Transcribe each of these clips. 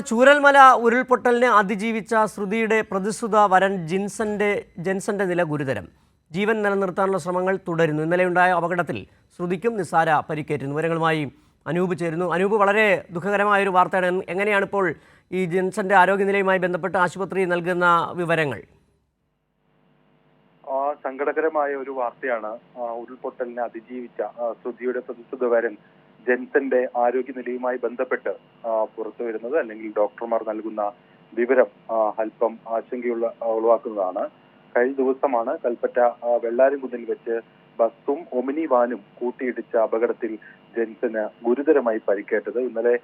ചൂരൽമല ഉരുൾപൊട്ടലിനെ അതിജീവിച്ച ശ്രുതിയുടെ പ്രതിസുത വരൻ ജെൻസന്റെ നില ഗുരുതരം. ജീവൻ നിലനിർത്താനുള്ള ശ്രമങ്ങൾ തുടരുന്നു. ഇന്നലെയുണ്ടായ അപകടത്തിൽ ശ്രുതിക്കും നിസ്സാര പരിക്കേറ്റുന്നു. വിവരങ്ങളുമായി അനൂപ് ചേരുന്നു. അനൂപ്, വളരെ ദുഃഖകരമായൊരു വാർത്തയാണ്. എങ്ങനെയാണ് ഇപ്പോൾ ഈ ജെൻസന്റെ ആരോഗ്യനിലയുമായി ബന്ധപ്പെട്ട് ആശുപത്രി നൽകുന്ന വിവരങ്ങൾ? സങ്കടകരമായ ഒരു വാർത്തയാണ് ഉരുൾപൊട്ടലിനെ അതിജീവിച്ച ശ്രുതിയുടെ പ്രതിസുത വരൻ ജെൻസന്റെ ആരോഗ്യനിലയുമായി ബന്ധപ്പെട്ട് പുറത്തു വരുന്നത്. അല്ലെങ്കിൽ ഡോക്ടർമാർ നൽകുന്ന വിവരം അല്പം ഉളവാക്കുന്നതാണ്. കഴിഞ്ഞ ദിവസമാണ് കൽപ്പറ്റ വെള്ളാരംകുന്നിൽ വെച്ച് ബസ്സും ഒമിനി വാനും കൂട്ടിയിടിച്ച അപകടത്തിൽ ജെൻസന് ഗുരുതരമായി പരിക്കേറ്റത്. ഇന്നലെ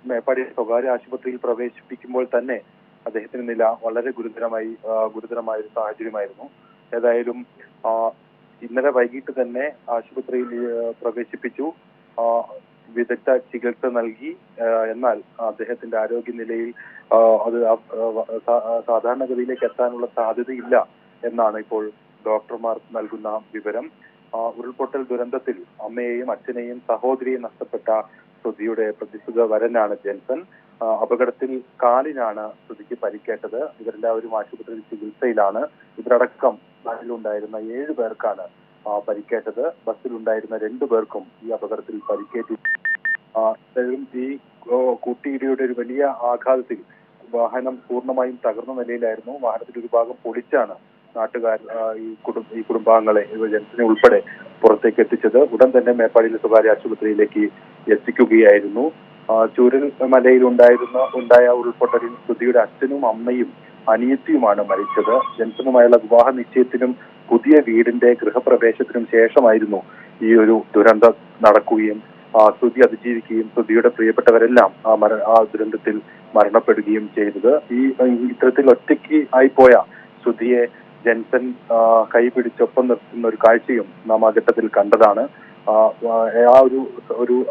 മേപ്പാടി സ്വകാര്യ ആശുപത്രിയിൽ പ്രവേശിപ്പിക്കുമ്പോൾ തന്നെ അദ്ദേഹത്തിന്റെ നില വളരെ ഗുരുതരമായ ഒരു സാഹചര്യമായിരുന്നു. ഏതായാലും ഇന്നലെ വൈകിട്ട് തന്നെ ആശുപത്രിയിൽ പ്രവേശിപ്പിച്ചു, വിദഗ്ധ ചികിത്സ നൽകി. എന്നാൽ അദ്ദേഹത്തിന്റെ ആരോഗ്യനിലയിൽ അത് സാധാരണഗതിയിലേക്ക് എത്താനുള്ള സാധ്യതയില്ല എന്നാണ് ഇപ്പോൾ ഡോക്ടർമാർ നൽകുന്ന വിവരം. ഉരുൾപൊട്ടൽ ദുരന്തത്തിൽ അമ്മയെയും അച്ഛനെയും സഹോദരിയെയും നഷ്ടപ്പെട്ട ശ്രുതിയുടെ പ്രതിസുത വരനാണ് ജെൻസൺ. അപകടത്തിൽ കാലിനാണ് ശ്രുതിക്ക് പരിക്കേറ്റത്. ഇവരെല്ലാവരും ആശുപത്രിയിൽ ചികിത്സയിലാണ്. ഇവരടക്കം ബസ്സിലുണ്ടായിരുന്ന 7 പേർക്കാണ് പരിക്കേറ്റത്. ബസ്സിലുണ്ടായിരുന്ന 2 പേർക്കും ഈ അപകടത്തിൽ പരിക്കേറ്റു. ഈ കൂട്ടിയിടിയുടെ ഒരു വലിയ ആഘാതത്തിൽ വാഹനം പൂർണ്ണമായും തകർന്ന നിലയിലായിരുന്നു. വാഹനത്തിന്റെ ഒരു ഭാഗം പൊളിച്ചാണ് നാട്ടുകാർ ഈ കുടുംബാംഗങ്ങളെ, ജെൻസനെ ഉൾപ്പെടെ പുറത്തേക്ക് എത്തിച്ചത്. ഉടൻ തന്നെ മേപ്പാടിയിലെ സ്വകാര്യ ആശുപത്രിയിലേക്ക് എത്തിക്കുകയായിരുന്നു. ചൂരൽമലയിൽ ഉണ്ടായ ഉരുൾപൊട്ടലിൽ ശ്രുതിയുടെ അച്ഛനും അമ്മയും അനിയത്തിയുമാണ് മരിച്ചത്. ജെൻസനുമായുള്ള വിവാഹ നിശ്ചയത്തിനും പുതിയ വീടിന്റെ ഗൃഹപ്രവേശത്തിനും ശേഷമായിരുന്നു ഈ ഒരു ദുരന്തം നടക്കുകയും ശ്രുതി അതിജീവിക്കുകയും ശ്രുതിയുടെ പ്രിയപ്പെട്ടവരെല്ലാം ആ ദുരന്തത്തിൽ മരണപ്പെടുകയും ചെയ്തത്. ഇത്തരത്തിൽ ഒറ്റയ്ക്ക് ആയിപ്പോയ ശ്രുതിയെ ജെൻസൺ കൈപിടിച്ചൊപ്പം നിർത്തുന്ന ഒരു കാഴ്ചയും നാം ആ ഘട്ടത്തിൽ കണ്ടതാണ്.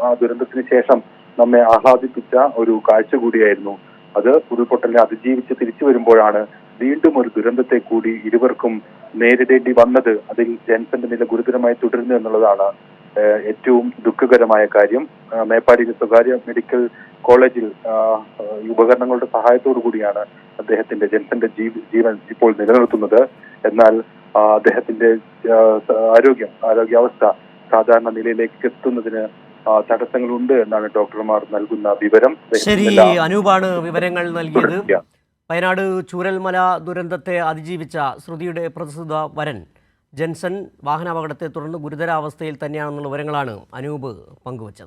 ആ ദുരന്തത്തിന് ശേഷം നമ്മെ ആഹ്ലാദിപ്പിച്ച ഒരു കാഴ്ച കൂടിയായിരുന്നു അത്. ഉരുൾപൊട്ടലിനെ അതിജീവിച്ച് തിരിച്ചു വരുമ്പോഴാണ് വീണ്ടും ഒരു ദുരന്തത്തെ കൂടി ഇരുവർക്കും നേരിടേണ്ടി വന്നത്. അതിൽ ജെൻസന്റെ നില ഗുരുതരമായി തുടരുന്നു എന്നുള്ളതാണ് ഏറ്റവും ദുഃഖകരമായ കാര്യം. മേപ്പാടിയിലെ സ്വകാര്യ മെഡിക്കൽ കോളേജിൽ ഉപകരണങ്ങളുടെ സഹായത്തോടു കൂടിയാണ് ജെൻസന്റെ ജീവൻ ഇപ്പോൾ നിലനിർത്തുന്നത്. എന്നാൽ അദ്ദേഹത്തിന്റെ ആരോഗ്യാവസ്ഥ സാധാരണ നിലയിലേക്ക് എത്തുന്നതിന് തടസ്സങ്ങളുണ്ട് എന്നാണ് ഡോക്ടർമാർ നൽകുന്ന വിവരം. ശരി, അനൂപാണ് വിവരങ്ങൾ നൽകിയത്. വയനാട് ചൂരൽമല ദുരന്തത്തെ അതിജീവിച്ച ശ്രുതിയുടെ പ്രതിസുത വരൻ ജെൻസൺ വാഹനാപകടത്തെ തുടർന്ന് ഗുരുതരാവസ്ഥയിൽ തന്നെയാണെന്നുള്ള വിവരങ്ങളാണ് അനൂപ് പങ്കുവച്ചത്.